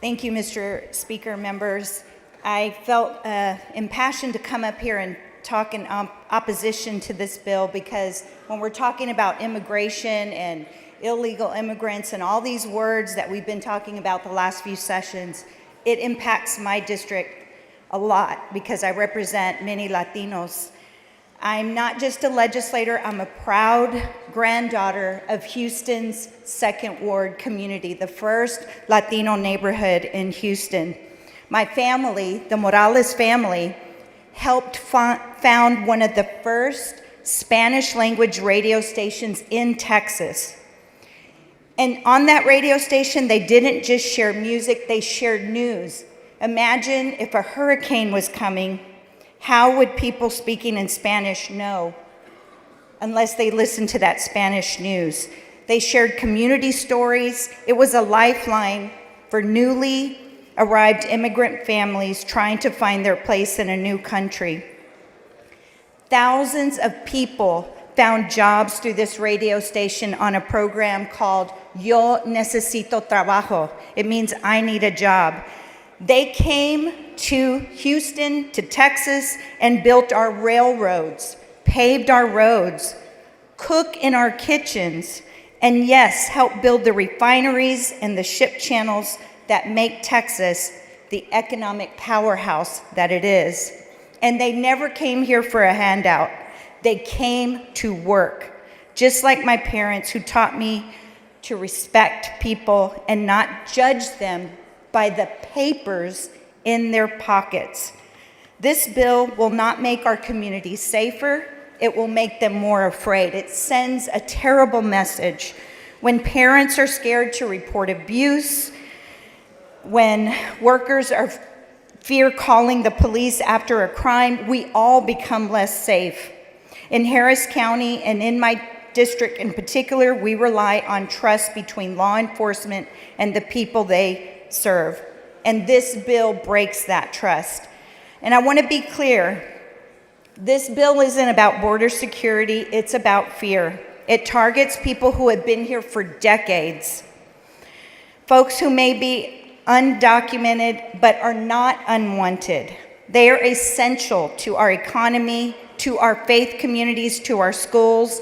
Thank you, Mr. Speaker, members. I felt impassioned to come up here and talk in opposition to this bill because when we're talking about immigration and illegal immigrants and all these words that we've been talking about the last few sessions, it impacts my district a lot because I represent many Latinos. I'm not just a legislator, I'm a proud granddaughter of Houston's Second Ward community, the first Latino neighborhood in Houston. My family, the Morales family, helped found one of the first Spanish language radio stations in Texas. And on that radio station, they didn't just share music, they shared news. Imagine if a hurricane was coming, how would people speaking in Spanish know unless they listened to that Spanish news? They shared community stories. It was a lifeline for newly arrived immigrant families trying to find their place in a new country. Thousands of people found jobs through this radio station on a program called Yo Necesito Trabajo. It means I need a job. They came to Houston, to Texas, and built our railroads, paved our roads, cook in our kitchens, and yes, help build the refineries and the ship channels that make Texas the economic powerhouse that it is. And they never came here for a handout. They came to work, just like my parents who taught me to respect people and not judge them by the papers in their pockets. This bill will not make our communities safer. It will make them more afraid. It sends a terrible message. When parents are scared to report abuse, when workers are fear calling the police after a crime, we all become less safe. In Harris County and in my district in particular, we rely on trust between law enforcement and the people they serve. And this bill breaks that trust. And I want to be clear, this bill isn't about border security, it's about fear. It targets people who have been here for decades. Folks who may be undocumented but are not unwanted. They are essential to our economy, to our faith communities, to our schools.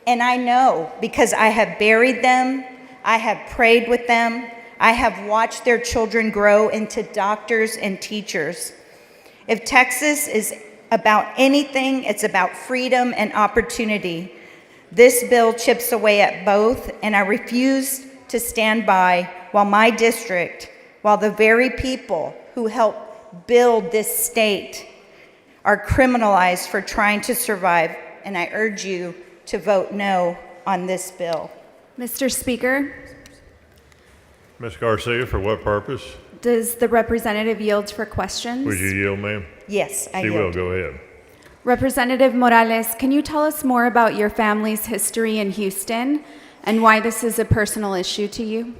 And I know because I have buried them, I have prayed with them, I have watched their children grow into doctors and teachers. If Texas is about anything, it's about freedom and opportunity. This bill chips away at both, and I refuse to stand by while my district, while the very people who helped build this state are criminalized for trying to survive, and I urge you to vote no on this bill. Mr. Speaker. Ms. Garcia, for what purpose? Does the representative yield for questions? Would you yield, ma'am? Yes, I She yield. will. Go ahead. Representative Morales, can you tell us more about your family's history in Houston and why this is a personal issue to you?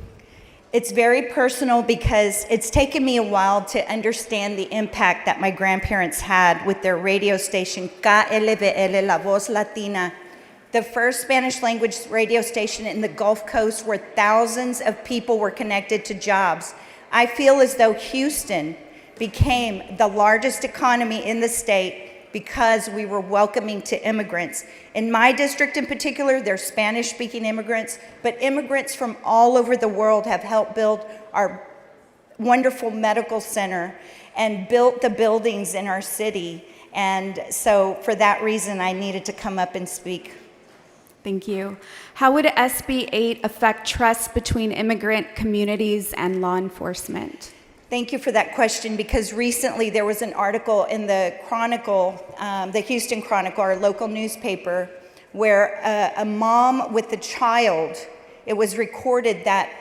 It's very personal because it's taken me a while to understand the impact that my grandparents had with their radio station, KLVL, La Voz Latina, the first Spanish language radio station in the Gulf Coast where thousands of people were connected to jobs. I feel as though Houston became the largest economy in the state because we were welcoming to immigrants. In my district in particular, there's Spanish-speaking immigrants, but immigrants from all over the world have helped build our wonderful medical center and built the buildings in our city. And so for that reason, I needed to come up and speak. Thank you. How would SB 8 affect trust between immigrant communities and law enforcement? Thank you for that question, because recently there was an article in the Chronicle, the Houston Chronicle, our local newspaper, where a mom with a child, it was recorded that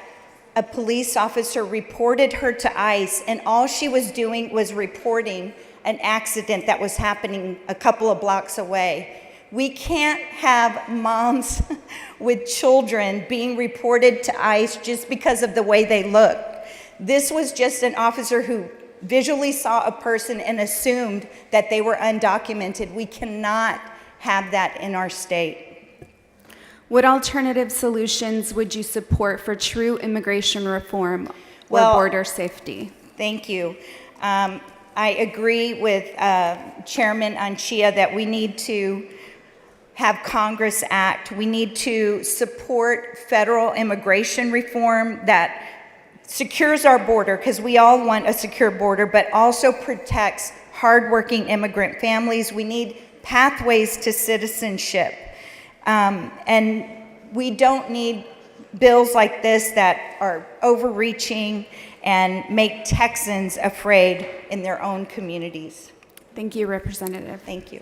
a police officer reported her to ICE, and all she was doing was reporting an accident that was happening a couple of blocks away. We can't have moms with children being reported to ICE just because of the way they look. This was just an officer who visually saw a person and assumed that they were undocumented. We cannot have that in our state. What alternative solutions would you support for true immigration reform? Well- border safety? Thank you. I agree with Chairman Anchia that we need to have Congress act. We need to support federal immigration reform that secures our border, because we all want a secure border, but also protects hardworking immigrant families. We need pathways to citizenship. And we don't need bills like this that are overreaching and make Texans afraid in their own communities. Thank you, Representative. Thank you.